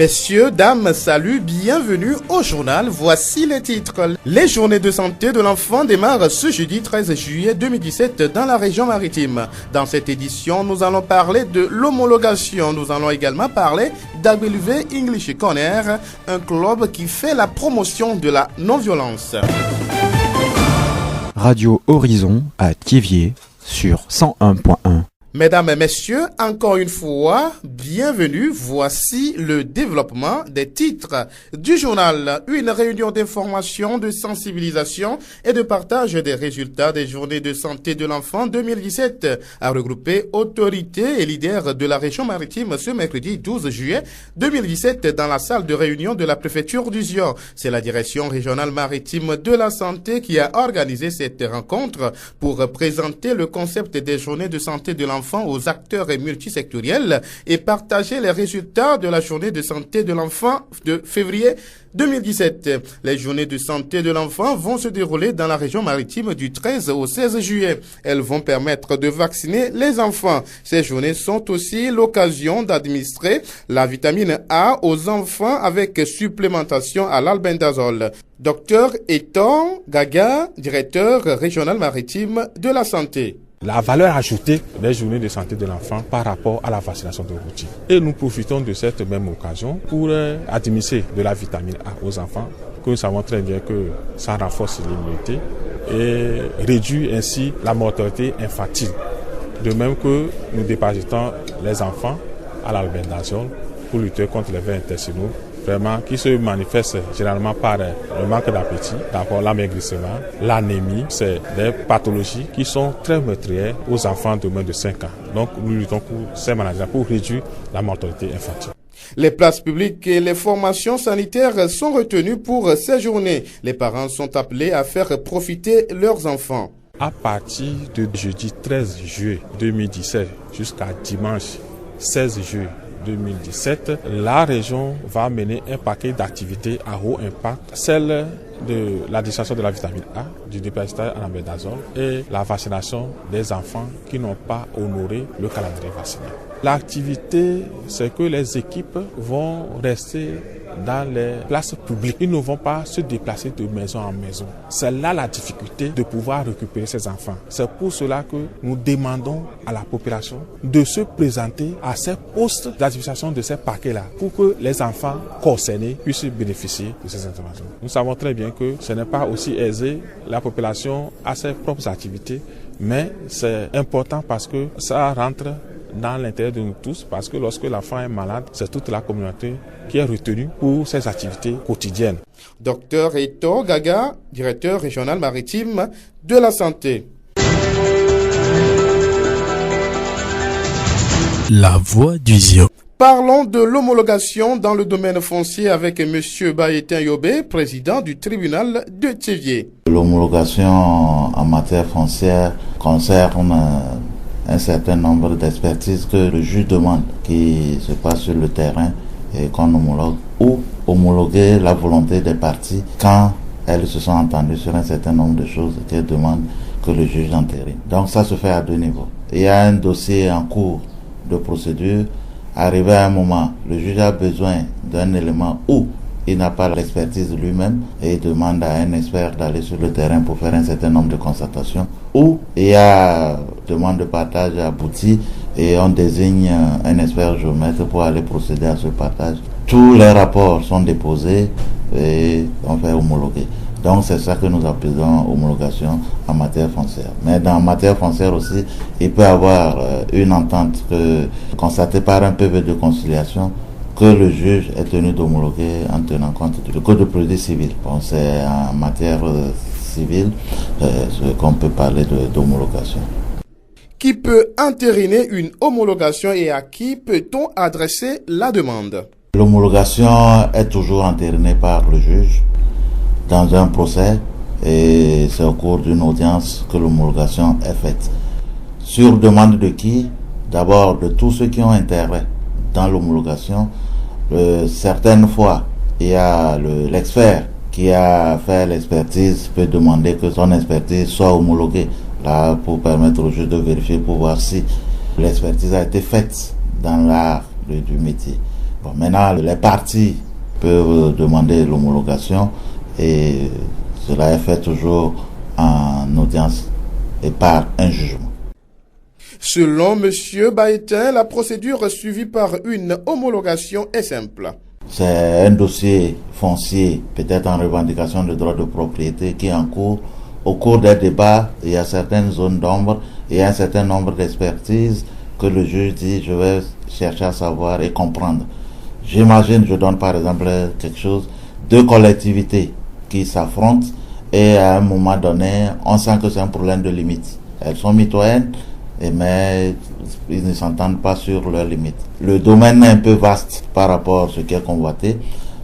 Messieurs, dames, salut, bienvenue au journal. Voici les titres. Les journées de santé de l'enfant démarrent ce jeudi 13 juillet 2017 dans la région maritime. Dans cette édition, nous allons parler de l'homologation. Nous allons également parler d'AWV English Corner, un club qui fait la promotion de la non-violence. Radio Horizon à Thiéviers sur 101.1. Mesdames et messieurs, encore une fois, bienvenue. Voici le développement des titres du journal. Une réunion d'information, de sensibilisation et de partage des résultats des journées de santé de l'enfant 2017 a regroupé autorités et leaders de la région maritime ce mercredi 12 juillet 2017 dans la salle de réunion de la préfecture du Zion. C'est la direction régionale maritime de la santé qui a organisé cette rencontre pour présenter le concept des journées de santé de l'enfant aux acteurs multisectoriels et partager les résultats de la journée de santé de l'enfant de février 2017. Les journées de santé de l'enfant vont se dérouler dans la région maritime du 13 au 16 juillet. Elles vont permettre de vacciner les enfants. Ces journées sont aussi l'occasion d'administrer la vitamine A aux enfants avec supplémentation à l'albendazole. Docteur Eton Gaga, directeur régional maritime de la santé. La valeur ajoutée des journées de santé de l'enfant par rapport à la vaccination de routine. Et nous profitons de cette même occasion pour administrer de la vitamine A aux enfants, que nous savons très bien que ça renforce l'immunité et réduit ainsi la mortalité infantile. De même que nous déparasitons les enfants à l'albendazole pour lutter contre les vers intestinaux, vraiment qui se manifeste généralement par le manque d'appétit, d'abord l'amaigrissement, l'anémie. C'est des pathologies qui sont très meurtrières aux enfants de moins de 5 ans. Donc nous luttons pour ces maladies pour réduire la mortalité infantile. Les places publiques et les formations sanitaires sont retenues pour ces journées. Les parents sont appelés à faire profiter leurs enfants. À partir de jeudi 13 juillet 2017 jusqu'à dimanche 16 juillet 2017, la région va mener un paquet d'activités à haut impact, celle de la distribution de la vitamine A, du dépistage à l'albendazole et la vaccination des enfants qui n'ont pas honoré le calendrier vaccinal. L'activité, c'est que les équipes vont rester dans les places publiques. Ils ne vont pas se déplacer de maison en maison. C'est là la difficulté de pouvoir récupérer ces enfants. C'est pour cela que nous demandons à la population de se présenter à ces postes d'administration de ces paquets-là pour que les enfants concernés puissent bénéficier de ces interventions. Nous savons très bien que ce n'est pas aussi aisé. La population a ses propres activités, mais c'est important parce que ça rentre dans l'intérêt de nous tous, parce que lorsque l'enfant est malade, c'est toute la communauté qui est retenue pour ses activités quotidiennes. Docteur Eto Gaga, directeur régional maritime de la santé. La voix du Zion. Parlons de l'homologation dans le domaine foncier avec M. Bayetin Yobé, président du tribunal de Thiéviers. L'homologation en matière foncière concerne un certain nombre d'expertises que le juge demande qui se passe sur le terrain et qu'on homologue, ou homologuer la volonté des parties quand elles se sont entendues sur un certain nombre de choses qu'elles demandent que le juge entérine. Donc ça se fait à deux niveaux. Il y a un dossier en cours de procédure. Arrivé à un moment, le juge a besoin d'un élément où il n'a pas l'expertise lui-même et il demande à un expert d'aller sur le terrain pour faire un certain nombre de constatations. Ou il y a demande de partage abouti et on désigne un expert géomètre pour aller procéder à ce partage. Tous les rapports sont déposés et on fait homologuer. Donc c'est ça que nous appelons homologation en matière foncière. Mais dans matière foncière aussi, il peut y avoir une entente constatée par un PV de conciliation que le juge est tenu d'homologuer en tenant compte du code de procédure civile. Bon, c'est en matière civile qu'on peut parler d'homologation. Qui peut entériner une homologation et à qui peut-on adresser la demande? L'homologation est toujours entérinée par le juge dans un procès et c'est au cours d'une audience que l'homologation est faite. Sur demande de qui? D'abord de tous ceux qui ont intérêt dans l'homologation. Certaines fois, il y a l'expert qui a fait l'expertise peut demander que son expertise soit homologuée là pour permettre au juge de vérifier pour voir si l'expertise a été faite dans l'art du métier. Bon, maintenant, les parties peuvent demander l'homologation et cela est fait toujours en audience et par un jugement. Selon M. Baïtin, la procédure suivie par une homologation est simple. C'est un dossier foncier, peut-être en revendication de droit de propriété, qui est en cours. Au cours des débats, il y a certaines zones d'ombre, il y a un certain nombre d'expertises que le juge dit, je vais chercher à savoir et comprendre. J'imagine, je donne par exemple quelque chose, deux collectivités qui s'affrontent et à un moment donné, on sent que c'est un problème de limite. Elles sont mitoyennes, mais ils ne s'entendent pas sur leurs limites. Le domaine est un peu vaste par rapport à ce qui est convoité.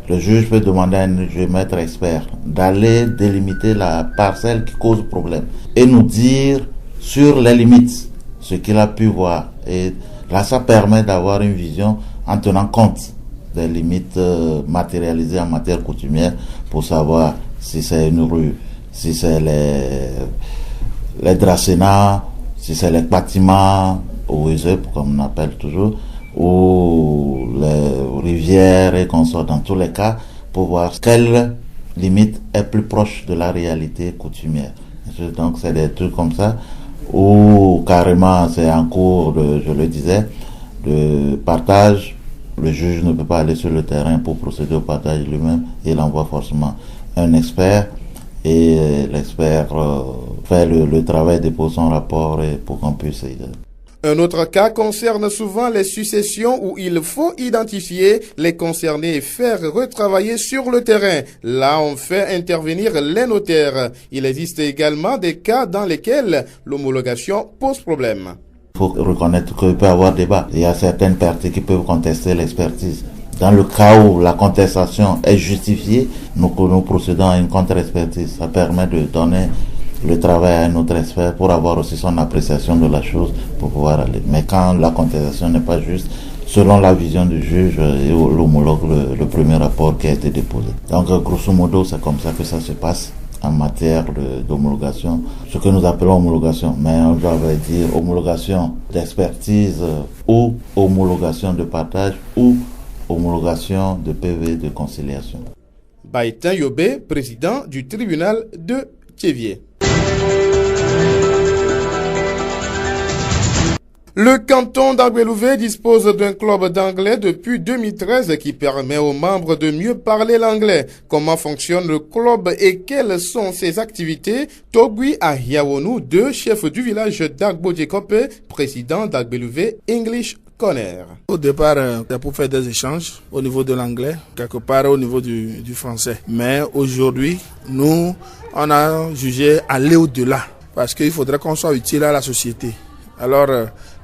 Le juge peut demander à un géomètre expert d'aller délimiter la parcelle qui cause problème et nous dire sur les limites ce qu'il a pu voir. Et là, ça permet d'avoir une vision en tenant compte des limites matérialisées en matière coutumière pour savoir si c'est une rue, si c'est les dracenats, si c'est les bâtiments ou comme on appelle toujours, ou les rivières et consorts, dans tous les cas, pour voir quelle limite est plus proche de la réalité coutumière. Donc c'est des trucs comme ça, ou carrément c'est en cours, je le disais, de partage. Le juge ne peut pas aller sur le terrain pour procéder au partage lui-même, il envoie forcément un expert, et l'expert fait le travail, dépose son rapport et pour qu'on puisse aider. Un autre cas concerne souvent les successions où il faut identifier les concernés et faire retravailler sur le terrain. Là, on fait intervenir les notaires. Il existe également des cas dans lesquels l'homologation pose problème. Il faut reconnaître qu'il peut y avoir débat. Il y a certaines parties qui peuvent contester l'expertise. Dans le cas où la contestation est justifiée, nous procédons à une contre-expertise. Ça permet de donner le travail à un autre expert pour avoir aussi son appréciation de la chose pour pouvoir aller. Mais quand la contestation n'est pas juste, selon la vision du juge et l'homologue, le premier rapport qui a été déposé. Donc grosso modo, c'est comme ça que ça se passe en matière d'homologation, ce que nous appelons homologation, mais on doit dire homologation d'expertise ou homologation de partage ou homologation de PV de conciliation. Baïtin Yobé, président du tribunal de Thiévié. Le canton d'Aguelouvé dispose d'un club d'anglais depuis 2013 qui permet aux membres de mieux parler l'anglais. Comment fonctionne le club et quelles sont ses activités? Togui Ahiawonu, chef du village d'Agbo-Djekope, président d'Aguelouvé English Corner. Au départ, c'est pour faire des échanges au niveau de l'anglais, quelque part au niveau du français. Mais aujourd'hui, nous, on a jugé aller au-delà parce qu'il faudrait qu'on soit utile à la société. Alors,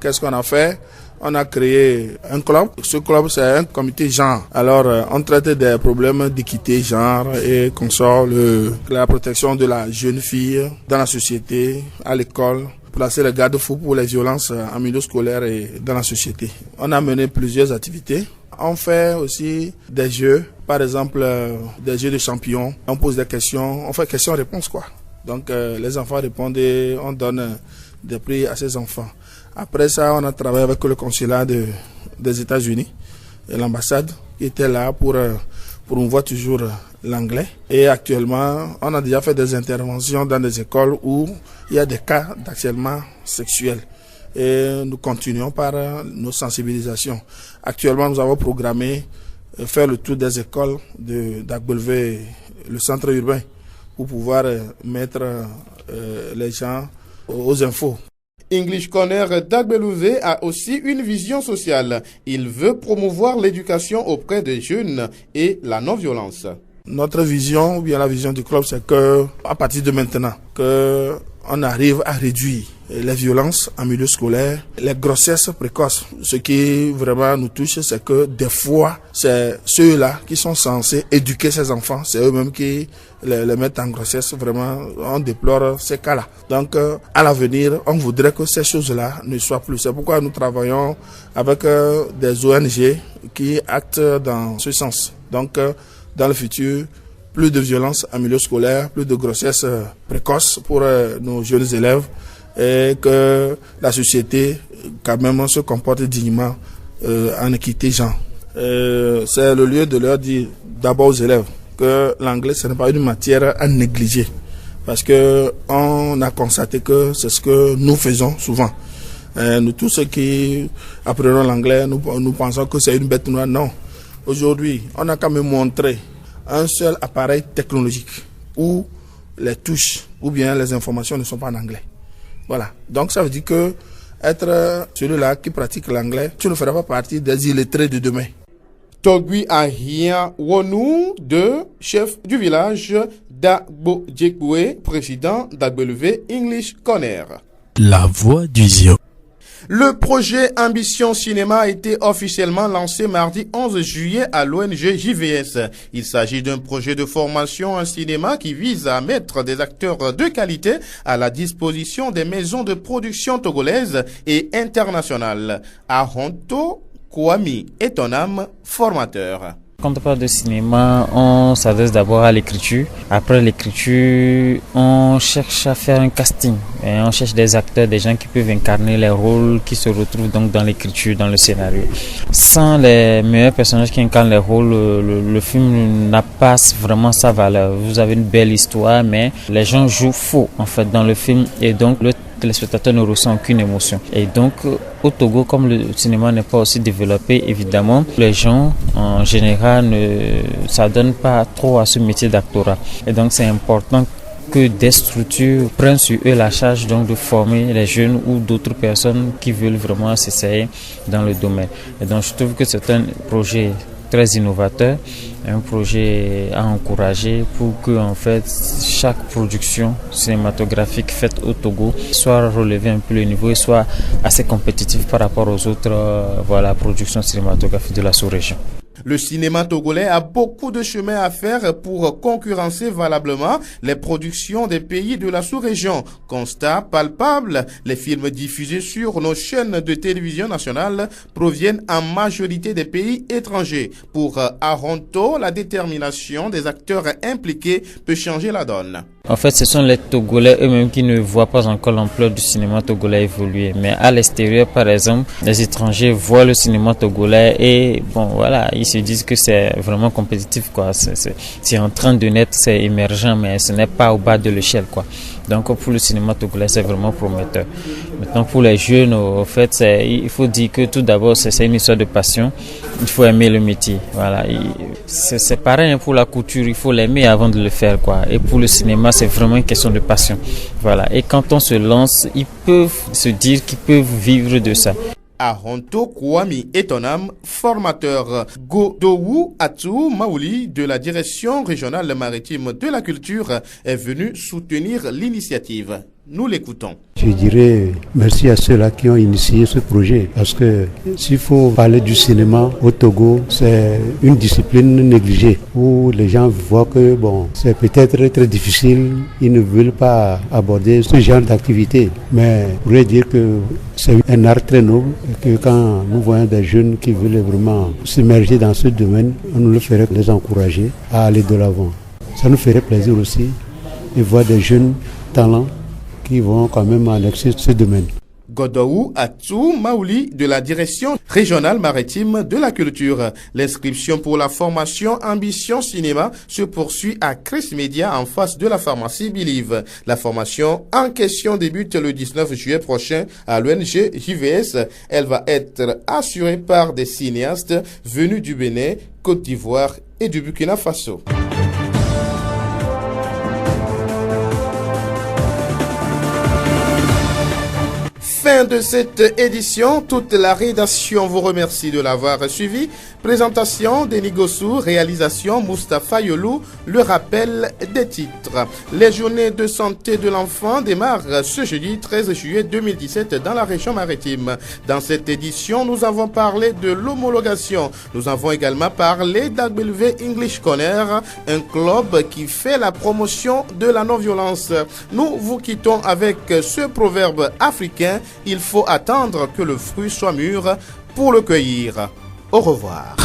qu'est-ce qu'on a fait? On a créé un club. Ce club, c'est un comité genre. Alors, on traite des problèmes d'équité genre et qu'on sort la protection de la jeune fille dans la société, à l'école, placer les garde-fous pour les violences en milieu scolaire et dans la société. On a mené plusieurs activités. On fait aussi des jeux, par exemple des jeux de champions. On pose des questions, on fait questions-réponses quoi. Donc les enfants répondent et on donne des prix à ces enfants. Après ça, on a travaillé avec le consulat des États-Unis et l'ambassade qui était là pour promouvoir toujours l'anglais. Et actuellement, on a déjà fait des interventions dans des écoles où il y a des cas d'harcèlement sexuel. Et nous continuons par nos sensibilisations. Actuellement, nous avons programmé faire le tour des écoles d'Agbelouvé, le centre urbain, pour pouvoir mettre les gens aux infos. English Corner d'Agbelouvé a aussi une vision sociale. Il veut promouvoir l'éducation auprès des jeunes et la non-violence. Notre vision, ou bien la vision du club, c'est que à partir de maintenant, que on arrive à réduire les violences en milieu scolaire, les grossesses précoces. Ce qui vraiment nous touche, c'est que des fois, c'est ceux-là qui sont censés éduquer ces enfants, c'est eux-mêmes qui les mettent en grossesse. Vraiment, on déplore ces cas-là. Donc, à l'avenir, on voudrait que ces choses-là ne soient plus. C'est pourquoi nous travaillons avec des ONG qui actent dans ce sens. Donc, dans le futur, plus de violence en milieu scolaire, plus de grossesses précoces pour nos jeunes élèves et que la société quand même se comporte dignement en équité genre. c'est le lieu de leur dire d'abord aux élèves que l'anglais, ce n'est pas une matière à négliger. Parce que on a constaté que c'est ce que nous faisons souvent. Nous tous ceux qui apprenons l'anglais, nous pensons que c'est une bête noire. Non. Aujourd'hui, on a quand même montré un seul appareil technologique où les touches ou bien les informations ne sont pas en anglais. Voilà. Donc ça veut dire que être celui-là qui pratique l'anglais, tu ne feras pas partie des illettrés de demain. Togui Ahia Wonou, chef du village d'Agbo Djekboué, président d'AgbeLevé English Corner. La voix du Zion. Le projet Ambition Cinéma a été officiellement lancé mardi 11 juillet à l'ONG JVS. Il s'agit d'un projet de formation en cinéma qui vise à mettre des acteurs de qualité à la disposition des maisons de production togolaises et internationales. Ahonto Kwami est un âme formateur. Quand on parle de cinéma, on s'adresse d'abord à l'écriture. Après l'écriture, on cherche à faire un casting. Et on cherche des acteurs, des gens qui peuvent incarner les rôles qui se retrouvent donc dans l'écriture, dans le scénario. Sans les meilleurs personnages qui incarnent les rôles, le film n'a pas vraiment sa valeur. Vous avez une belle histoire, mais les gens jouent faux en fait dans le film et donc le téléspectateur ne ressent aucune émotion. Et donc, au Togo, comme le cinéma n'est pas aussi développé, évidemment, les gens, en général, ne s'adonnent pas trop à ce métier d'actorat. Et donc, c'est important que des structures prennent sur eux la charge donc de former les jeunes ou d'autres personnes qui veulent vraiment s'essayer dans le domaine. Et donc, je trouve que c'est un projet très innovateur, un projet à encourager pour que en fait chaque production cinématographique faite au Togo soit relevée un peu le niveau et soit assez compétitive par rapport aux autres productions cinématographiques de la sous-région. Le cinéma togolais a beaucoup de chemin à faire pour concurrencer valablement les productions des pays de la sous-région. Constat palpable, les films diffusés sur nos chaînes de télévision nationales proviennent en majorité des pays étrangers. Pour Ahonto, la détermination des acteurs impliqués peut changer la donne. En fait, ce sont les Togolais eux-mêmes qui ne voient pas encore l'ampleur du cinéma togolais évoluer. Mais à l'extérieur, par exemple, les étrangers voient le cinéma togolais et bon, voilà, ils se disent que c'est vraiment compétitif, quoi. C'est en train de naître, c'est émergent, mais ce n'est pas au bas de l'échelle, quoi. Donc pour le cinéma togolais, c'est vraiment prometteur. Maintenant, pour les jeunes, au fait, il faut dire que tout d'abord, c'est une histoire de passion. Il faut aimer le métier. Voilà. C'est pareil pour la couture, il faut l'aimer avant de le faire, quoi. Et pour le cinéma, c'est vraiment une question de passion. Voilà. Et quand on se lance, ils peuvent se dire qu'ils peuvent vivre de ça. Ahonto Kwami est un âme formateur. Godowu Atou Maouli de la direction régionale maritime de la culture est venu soutenir l'initiative. Nous l'écoutons. Je dirais merci à ceux-là qui ont initié ce projet parce que s'il faut parler du cinéma au Togo, c'est une discipline négligée où les gens voient que bon, c'est peut-être très difficile, ils ne veulent pas aborder ce genre d'activité. Mais je voudrais dire que c'est un art très noble et que quand nous voyons des jeunes qui veulent vraiment s'immerger dans ce domaine, on nous le ferait les encourager à aller de l'avant. Ça nous ferait plaisir aussi de voir des jeunes talents qui vont quand même annexer ce domaine. Godowu Atou Maouli de la direction régionale maritime de la culture. L'inscription pour la formation Ambition Cinéma se poursuit à Chris Media en face de la pharmacie Believe. La formation en question débute le 19 juillet prochain à l'ONG JVS. Elle va être assurée par des cinéastes venus du Bénin, Côte d'Ivoire et du Burkina Faso. Fin de cette édition, toute la rédaction vous remercie de l'avoir suivi. Présentation Denis Gossou, réalisation Moustapha Yolou, le rappel des titres. Les journées de santé de l'enfant démarrent ce jeudi 13 juillet 2017 dans la région maritime. Dans cette édition, nous avons parlé de l'homologation. Nous avons également parlé d'AgbeLevé English Corner, un club qui fait la promotion de la non-violence. Nous vous quittons avec ce proverbe africain. Il faut attendre que le fruit soit mûr pour le cueillir. Au revoir.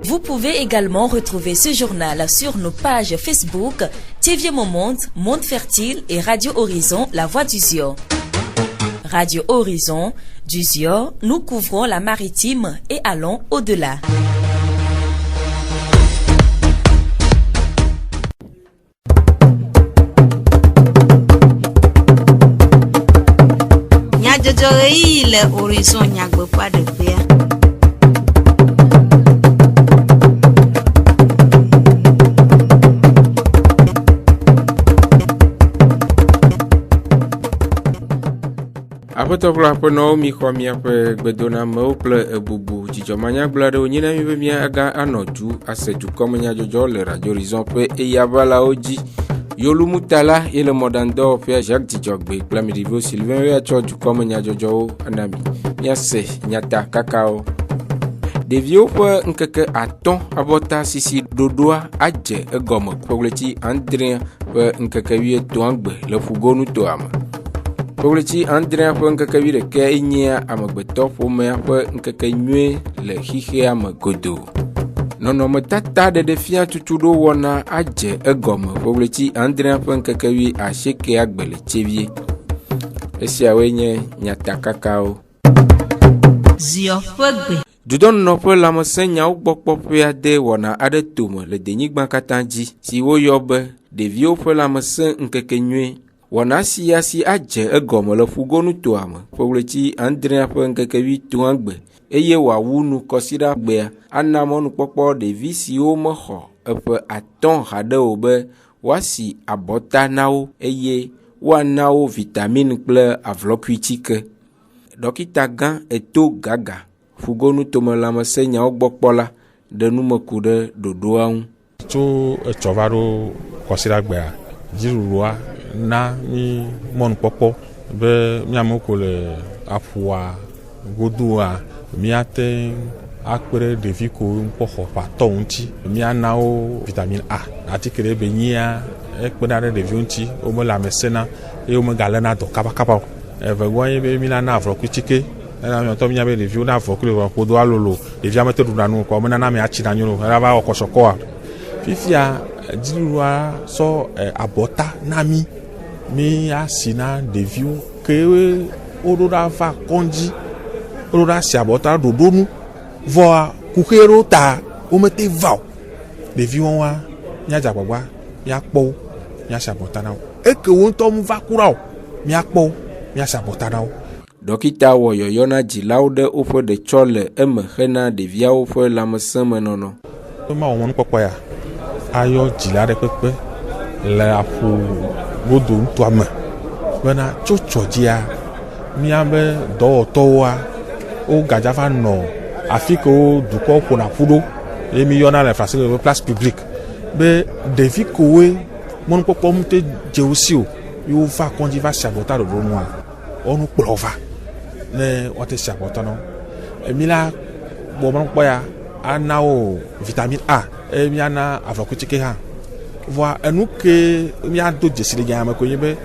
Vous pouvez également retrouver ce journal sur nos pages Facebook, TV Monde, Monde Fertile et Radio Horizon, La Voix du Zion. Radio Horizon, du Zior, nous couvrons la maritime et allons au-delà. Le Horizon Nyagbe pas de paix. Apetɔkplɔ aƒenɔwo mi xɔ miaƒe gbedonamewo kple ebubu dzidzɔmanyagblɔ aɖewo nye na mi be miaga anɔ dzu ase dukɔmenyadzɔdzɔ le Radio Horizon ƒe eyavalawo dzi. Yolumutala et le mɔɖaŋudɔwɔƒea Jacques Dzidzɔgbe kple amiɖiviwo Sylvain woatsɔ dukɔmenyadzɔdzɔwo ana mi. Miase nyata kakawo. Ɖeviwo ƒe ŋkeke atɔ̃ abɔta sisi ɖoɖoa adze egɔme ƒoɣleti adre ƒe ŋkeke 13 gbe le Fugonutoa me. Ƒoɣleti adre ƒe ŋkeke 11 nye amegbetɔ ƒomea ƒe ŋkeke nyui le xixea me godoo. Nɔnɔmetata ɖeɖefia tutuɖo wɔna adze egɔme ƒoɣleti adre ƒe ŋkeke 90 gbe le tsevie. Esiawoe nye nyatakakawo. Zio ƒe gbe. Dudɔnɔƒe lãmesẽ nyawo gbɔkpɔ ƒe ade wɔna aɖe tome le denyigba katã dzi si woyɔ be ɖeviwo ƒe lãmesẽ ŋkekenyui. Wɔna sia si adze egɔme le Fugonutoa me ƒoɣleti adre ƒe ŋkeke 13 gbe eye wòawu nu kɔsiɖa gbea ana mɔnukpɔkpɔ ɖevi siwo mexɔ eƒe atɔ̃ haɖe o be woasi abɔta na wo eye woana wo vitamine kple avlɔkuitsike. Dɔkita gã Eto Gaga Fugonutome lãmesẽ nyawo gbɔkpɔ la ɖe numeku ɖe ɖoɖoa ŋu. Tso etsɔ va ɖo kɔsiɖa gbea dziɖuɖua na mi mɔnukpɔkpɔ be miamewo ko le aƒua godoa miate akpe ɖe ɖevi ko ŋkpɔ xɔ ƒatɔ ŋuti miana wo vitamine A atike ɖe be nyia ekpena ɖe ɖeviwo ŋuti womele amesẽna eye womegalena dɔ kabakaba o. Evegɔa nye be minana avlɔkuitsike ena miɔtɔ minya be ɖeviwo na avlɔku le ƒodo alolo ɖevia mete ɖuna nu kɔ menana ame atsi na nyo ela va wɔ kɔsɔkɔa. Fifia dziɖuɖua sɔ abɔta na mi asi na ɖeviwo ke woɖo ɖa va kɔndzi woɖo ɖa si abɔta ɖoɖo nu vɔa kuxe ɖo ta womete va o. Ɖeviwo wa miadze agbagba miakpɔ wo miasi abɔta na wo eke wo ŋutɔ mu va kura o miakpɔ wo miasi abɔta na wo. Dɔkita wɔ yɔyɔ na dzilawo ɖe woƒe ɖetsɔ le eme hena ɖeviawo ƒe lãmesẽmenɔnɔ. Mawɔ mɔnukpɔkpɔ ya ayɔ dzila ɖe kpekpe le aƒu godo ŋutɔa me bena tso tsɔdzia miabe dɔwɔtɔwoa wo gadza va nɔ afi ke wo dukɔ ƒona ƒu ɖo eye mi yɔna le français be place publique be ɖevi kowoe mɔnukpɔkpɔ mute dze wo si o yewo va kɔndzi va si abɔta ɖoɖo nua wɔnu kplɔ va ne woate si abɔta na wo. Mi la bɔ mɔnukpɔ ya ana wo vitamine A eye miana avlɔkutsike hã vɔa enu ke miado dzesi le nyame ko nye be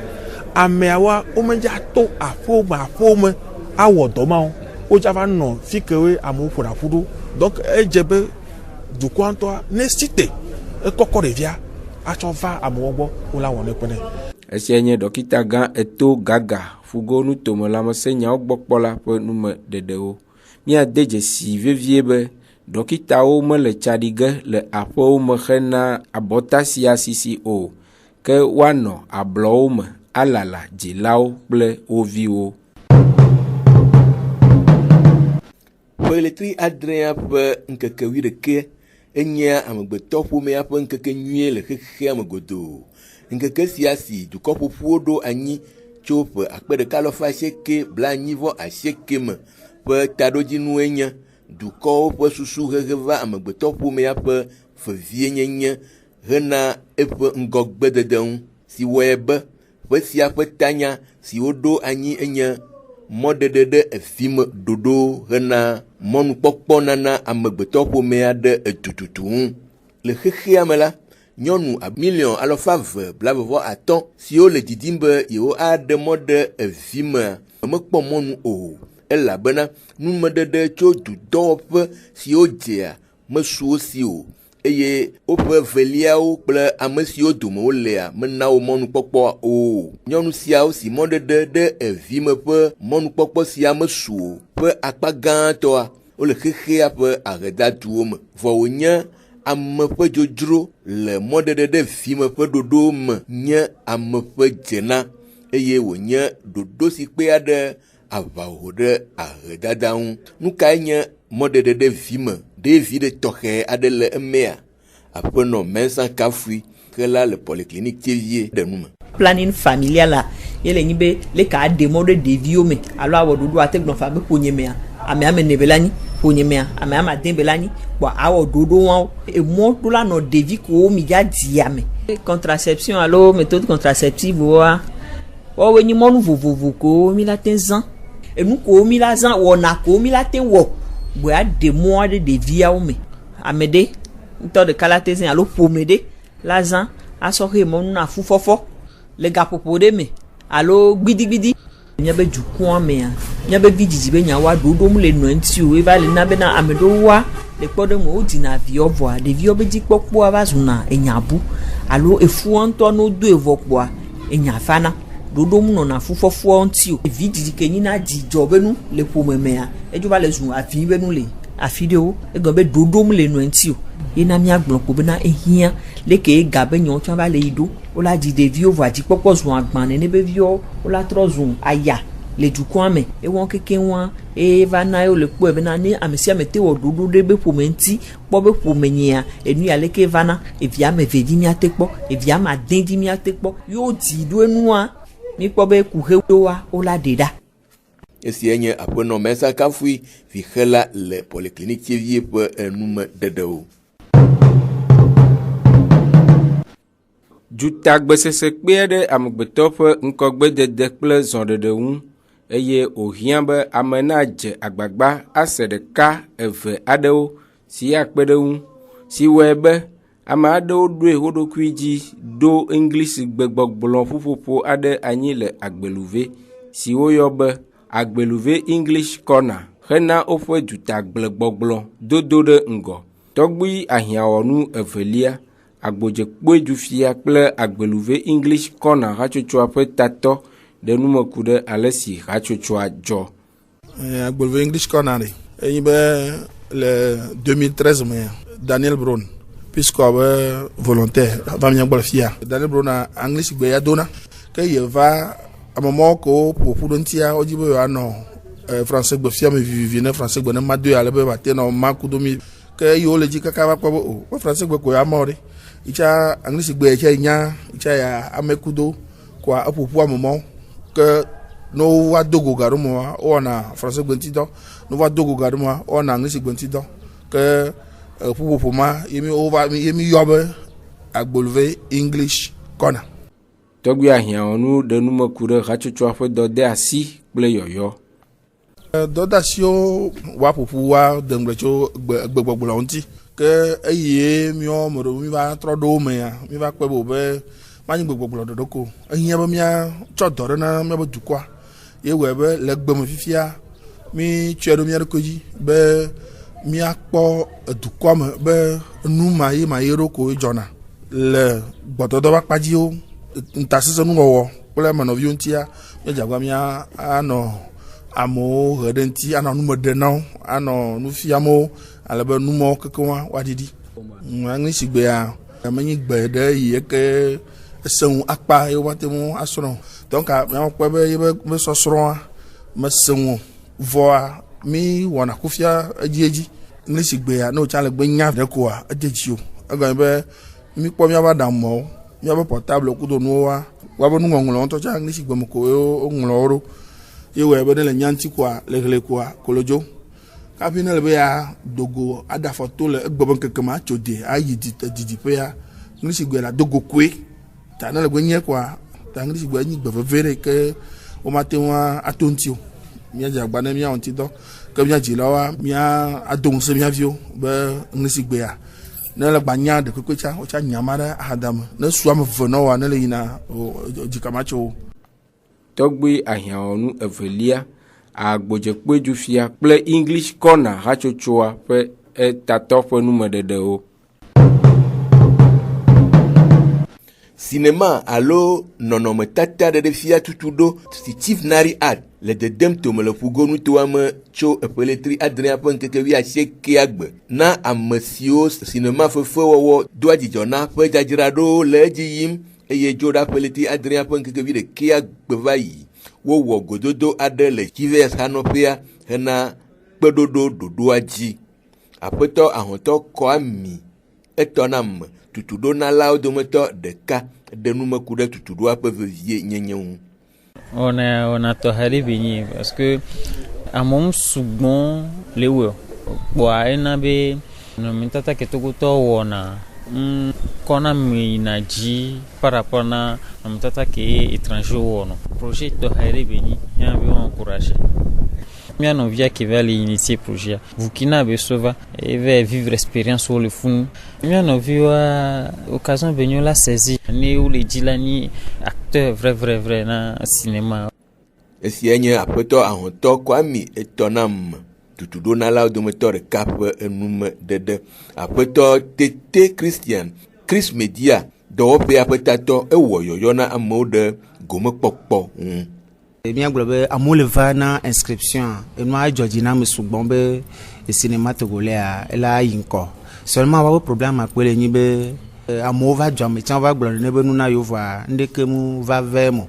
ameawoa womedze ato aƒome awɔ dɔ ma wo wodza va nɔ fi ke we amewo ƒona ƒu ɖo donc edze be dukɔa ŋutɔa ne site ekɔkɔ ɖevia atsɔ va amewo gbɔ wola wɔ ne kpene. Esia nye dɔkita gã Eto Gaga Fugonutome lãmesẽ nyawo gbɔkpɔ la ƒe nume ɖeɖewo. Miade dzesi vevie be dɔkitawo mele tsaɖi ge le aƒewo me hena abɔta sia sisi o, ke woanɔ ablɔwo me alala dzilawo kple wo viwo. Ƒoɣleti adrea ƒe ŋkeke 11 enye amegbetɔ ƒomea ƒe ŋkeke nyui le xexea me godoo. Ŋkeke sia si dukɔƒoƒuwo ɖo anyi tso ƒe 1990 me ƒe taɖodzinue nye dukɔwo ƒe susu hehe va amegbetɔ ƒomea ƒe vevienyenye hena eƒe ŋgɔgbedede ŋu si wɔe be ƒe sia ƒe tanya si woɖo anyi enye mɔɖeɖe ɖe efime ɖoɖo hena mɔnukpɔkpɔ nana amegbetɔ ƒomea ɖe edututu ŋu. Le xexea me la, nyɔnu 2,225,000 siwo le didim be yewo aɖe mɔ ɖe evimea mekpɔ mɔnu o, elabena numeɖeɖe tso dudɔwɔƒe siwo dzea mesu wo si o. eye woƒe veliawo kple ame siwo dome wolea mena wo mɔnukpɔkpɔ o. Nyɔnu siawo si mɔɖeɖe ɖe evime ƒe mɔnukpɔkpɔ sia mesu o ƒe akpa gãtɔa wole xexea ƒe ahedatuwo me. Vɔ wònye ame ƒe dzodzro le mɔɖeɖe ɖe vime ƒe ɖoɖo me nye ame ƒe dzena eye wònye ɖoɖo si kpea ɖe aʋaho ɖe ahedada ŋu. Nu kae nye mɔɖeɖe ɖe vime? Ɖevi ɖe tɔxɛ aɖe le emea. Aƒenɔ Mensa Kafui ke la le polyclinique Tievie ɖe nu me. Planning familial la yele nyi be le ka demo ɖe ɖeviwo me alo awɔ ɖoɖo ate gblɔ fa be ƒonyemea ame ne be la nyi ƒonyemea ame ade be la nyi kpɔ awɔ ɖoɖo wɔn emɔ ɖo la nɔ ɖevi ko mi dza dzia me. Contraception alo méthode contraceptive wa wɔwoe nyi mɔnu vovovo ko mi la te zã enu ko mi la zã wɔna ko mi la te wɔ gbe aɖe mɔ ɖe ɖeviawo me. Ame ɖe ŋutɔ ɖeka la te zã alo ƒome ɖe la zã asɔxe mɔnu na fufɔfɔ le gaƒoƒo ɖe me alo gbidigbidi. Miabe dukɔa mea miabe vidzidzi be nyawa ɖoɖom le nɔ ŋuti o eva le na bena ame ɖewoa le kpɔ ɖe me wodzina viwo vɔa ɖeviwo be dzikpɔkpɔa va zuna enyabu alo efua ŋutɔ no do evɔ kpɔa enya fana ɖoɖom nɔna fufɔfua ŋuti o. Vidzidzi ke nyina dzidzɔ be nu le ƒome mea edzo va le zu avi be nu le afi ɖewo egbe be ɖoɖom le nɔ ŋuti o. Yena miagblɔ ko bena ehia leke ga be nyɔwo tsɔ va le yi ɖo wola dzi ɖeviwo vɔ adzikpɔkpɔ zu agbã nene be viwo wola trɔ zu aya le dukɔa me ewɔn keke wɔn eva na yo le kpɔe bena ne ame sia ame te wɔ ɖoɖo ɖe be ƒome ŋuti kpɔ be ƒome nyea enu ya leke va na evia ame eve dzi miate kpɔ evia ame ade dzi miate kpɔ yo dzi ɖo enua mi kpɔ be kuhe ɖoa wola ɖe ɖa. Esia nye aƒenɔ Mensa Kafui vixela le polyclinique Tievie ƒe enume ɖeɖewo. Dzutagbesese kpea ɖe amegbetɔ ƒe ŋkɔgbedede kple zɔɖeɖe ŋu eye wòhiã be ame nadze agbagba ase ɖeka eve aɖewo si akpe ɖe ŋu si wɔe be ame aɖewo ɖoe wo ɖokui dzi ɖo English gbegbɔgblɔ ƒuƒoƒo aɖe anyi le Agbeluve si woyɔ be Agbeluve English Corner hena woƒe dzutagblẽgbɔgblɔ dodo ɖe ŋgɔ. Tɔgbui ahiãwɔnu evelia Agbodzekpoe Dzufia kple Agbeluve English Corner hatsotsoa ƒe tatɔ ɖe numeku ɖe ale si hatsotsoa dzɔ. Agbeluve English Corner eyi be le 2013 me Daniel Brown puisqu'il be volontaire va miagbɔ le fia. Daniel Brown English gbe ya dona ke yeva amemɔ ko ƒoƒu ɖe ŋutia wodzi be yewoanɔ français gbe fia me vivivi ne français gbe ne ma do ale be wate nɔ ma kudo mi ke yiwo le dzi kaka va kpɔ be o français gbe ko ya mɔ ɖe itsa English gbe itsa nya itsa ya ame kudo koa eƒoƒu amemɔ ke no va dogo ga ɖo mɔa wɔna français gbe ŋuti dɔ no va dogo ga ɖo mɔa wɔna English gbe ŋuti dɔ ke ƒuƒoƒo ma yemi yɔ be Agbeluve English Corner. Tɔgbui ahiãwɔnu ɖe numeku ɖe hatsotsoa ƒe dɔ de asi kple yɔyɔ. Dɔdasiwo wa ƒoƒu wa deŋgble tso gbegbɔgblɔ ŋuti ke eye miɔ me ɖo mi va trɔ ɖo mea mi va kpɛ be manyi gbegbɔgblɔ ɖoɖo ko ehiã be mia tsɔ dɔ ɖe na miabe dukɔa ye wɔe be le gbeme fifia mi tsɔe ɖo mia ɖokui dzi be miakpɔ dukɔa me be nu ma ye ɖo ko dzɔna le gbɔdɔdɔ ƒe akpadziwo ntasese nuwɔwɔ kple menɔviwo ŋutia miadzagba mia anɔ amewo ɣe ɖe ŋuti anɔ nume ɖe na wo anɔ nu fiam wo ale be numɔwo keke woaɖiɖi. English gbea menyi gbe ɖe yi ke eseŋu akpa ye woate ŋu asrɔ̃ donc miakpɔ be yebe sɔsrɔ̃a meseŋu vɔa mi wɔna kufia edzi English gbea ne wòtsa le gbe nya ɖe koa ede dzi o egɔme be mi kpɔ miabe aɖaŋumɔwo miabe portable kudo nuwoa woabe nuŋɔŋlɔ ŋutɔ tsa English gbeme ko woŋlɔ wo ɖo ye wɔe be ne le nya ŋuti koa le ɣle koa kolodzo kafi ne le be ya dogo ada afɔto le egbe be ŋkeke ma tso de ayi didiƒea English gbe la dogo koe ta ne le gbe nye koa ta English gbe nyi gbe veve ɖe ke womate ŋu ato ŋuti o miadze agba ne miawɔ ŋuti dɔ ke miadzilawoa mia ado ŋusẽ mia viwo be English gbea ne le gba nya ɖekpekpe tsa wotsa nyama ɖe ahadame ne su ame eve nɔwoa ne le yina dzikama tso. Tɔgbui ahiãwɔnu evelia Agbodzekpoe Dzufia kple English Corner hatsotsoa ƒe tatɔ ƒe numeɖeɖewo. cinéma alo nɔnɔmetata ɖe fia tutuɖo si chief nari art le dedem tome le ƒugonu toa me tso eƒeletri adrea ƒe ŋkeke 19 gbe na ame siwo cinéma fefewɔwɔ doa dzidzɔ na ƒe dzadzraɖo le edzi yim eye dzo ɖa ƒeletri adrea ƒe ŋkeke 11 gbe va yi. Wowɔ gododo aɖe le GVS hanɔƒea hena kpeɖoɖo ɖoɖoa dzi. Aƒetɔ ahɔtɔ kɔ ami etɔ na me tutuɖonalawo dometɔ ɖeka ɖe numeku ɖe tutuɖoa ƒe vevie nyenye ŋu. On a tɔha ɖe be nyi parce que amewo sugbɔ le wɔ kpɔa ena be nɔnɔmetata ketokotɔ wɔna kɔna mi yina dzi par rapport na nɔnɔmetata ke étranger wɔ no. Projet tɔha ɖe be nyi hã be wɔn encourager. Mia novia qui va initier projet Burkina Faso va et va vivre expérience sur le fond. Mia novia occasion venir la saisir ni ou les dilani acteur vrai na cinéma. Esienye aƒetɔ ahɔtɔ Kwame etonam tutuɖonalawo dometɔ ɖeka ƒe enume dede. Aƒetɔ Tete Christian Chris Media dɔwɔƒea ƒe tatɔ ewɔ yɔyɔ na amewo ɖe gomekpɔkpɔ ŋu. Mia gblɔ be amewo le va na inscription enua dzɔdzi na ame sugbɔ be cinéma togolais ela yi ŋkɔ seulement woƒe problème akpe le nyi be amewo va dzɔ ame tsã va gblɔ ne be nu na yevoa ndeke mu va ve mo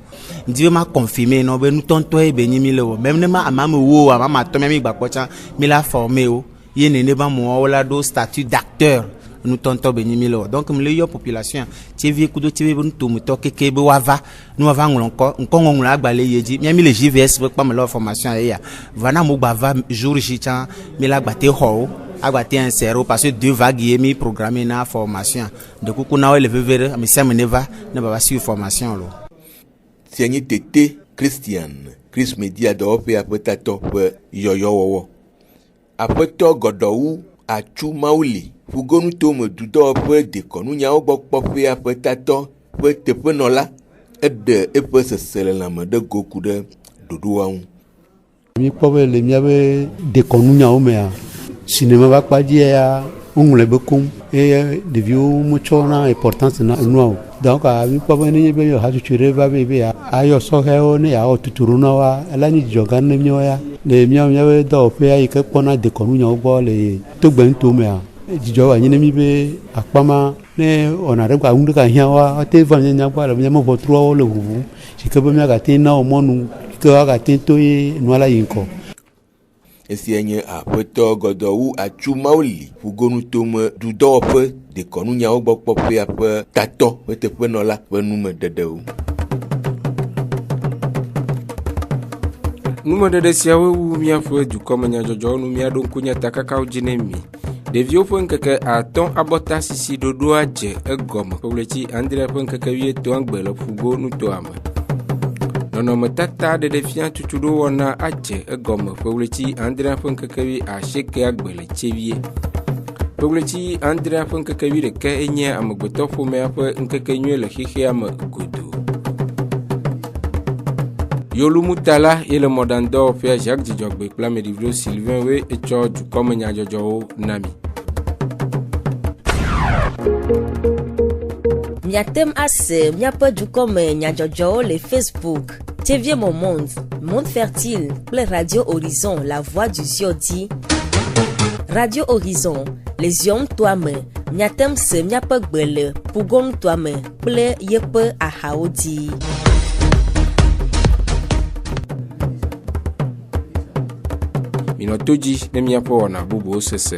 ndi be ma confirmer no be nutɔntɔ ye be nyi mi le wo même ne ma amame wo amama tɔ mi gbakpɔ tsã mi la former wo ye nene ba mo wo la do statut d'acteur nous tentons béni mille donc me le population TV kudo TV bon tout me to keke be wava nous va encore on la agbalé yedi mi le JVS pas me leur formation ya vana mo bava jour jitan mi la gbate ho agbate un zéro parce que 2 vagues mi programmer na formation de kuku na le vevere mi sem neva ne ba sur formation lo Tieni Tete Christian Chris Media do pe apetato pe yoyo wo apeto godowu Achu Mauli fugonu to me dudo ƒe dekɔnu nyawo gbɔ kpɔƒe aƒetatɔ ƒe teƒenɔla eɖe eƒe sese le lãme ɖe goku ɖe ɖoɖoa ŋu. Mi kpɔ be le miabe dekɔnu nyawo mea cinéma va kpadzi ya woŋlɔe be kom eye ɖeviwo metsɔ na importance na enua o donc mi kpɔ be ne be yɔ hatsotso ɖe va be ayɔ sɔhɛwo ne yeawɔ tutuɖo na wa ela nye dzidzɔ gã ne miawo ya le miabe dɔwɔƒea yi ke kpɔna dekɔnu nyawo gbɔ le togbɛnuto mea dzidzɔ wa nyine mi be akpama ne ɔna ɖe gba ŋu ɖe ka hiã wa ate va nyanya gbɔ le miame ʋɔtruawo le ʋuʋu si ke be miagate na wo mɔnu ke woagate to ye nua la yi ŋkɔ. Esia nye aƒetɔ Gɔdɔwu Atsu Mauli fugonu tome dudɔwɔƒe dekɔnu nyawo gbɔ kpɔƒea ƒe tatɔ ƒe teƒenɔla ƒe nume dedewo. Numedede siawo wu miaƒe dukɔmenyadzɔdzɔwo nu mia ɖo ŋku nye takakawo dzi ne mi. Ɖeviwo ƒe ŋkeke atɔ̃ abɔta sisi ɖoɖoa dze egɔme ƒewletsi andre ƒe ŋkeke 13 gbe le ƒugo nutoa me. Nɔnɔmetata ɖeɖefia tutuɖo wɔna adze egɔme ƒewletsi andre ƒe ŋkeke 90 gbe le tsevie. Ƒewletsi andre ƒe ŋkeke 11 enye amegbetɔƒomea ƒe ŋkekenyui le xexea me godo. Yolumutala et le modando fait Jacques Djogbe kple Medivlo Sylvain we etsɔ dukɔmenyadzɔdzɔwo nami. Miatem ase miaƒe dukɔmenyadzɔdzɔwo le Facebook, TV Mon Monde Fertile kple Radio Horizon, La Voix du Ziodi. Radio Horizon, les yom toame, miatem se miaƒe gbe le pugon toame kple yeƒe ahawo di. Minotodzi ne miaƒe wɔna bubuwo sese.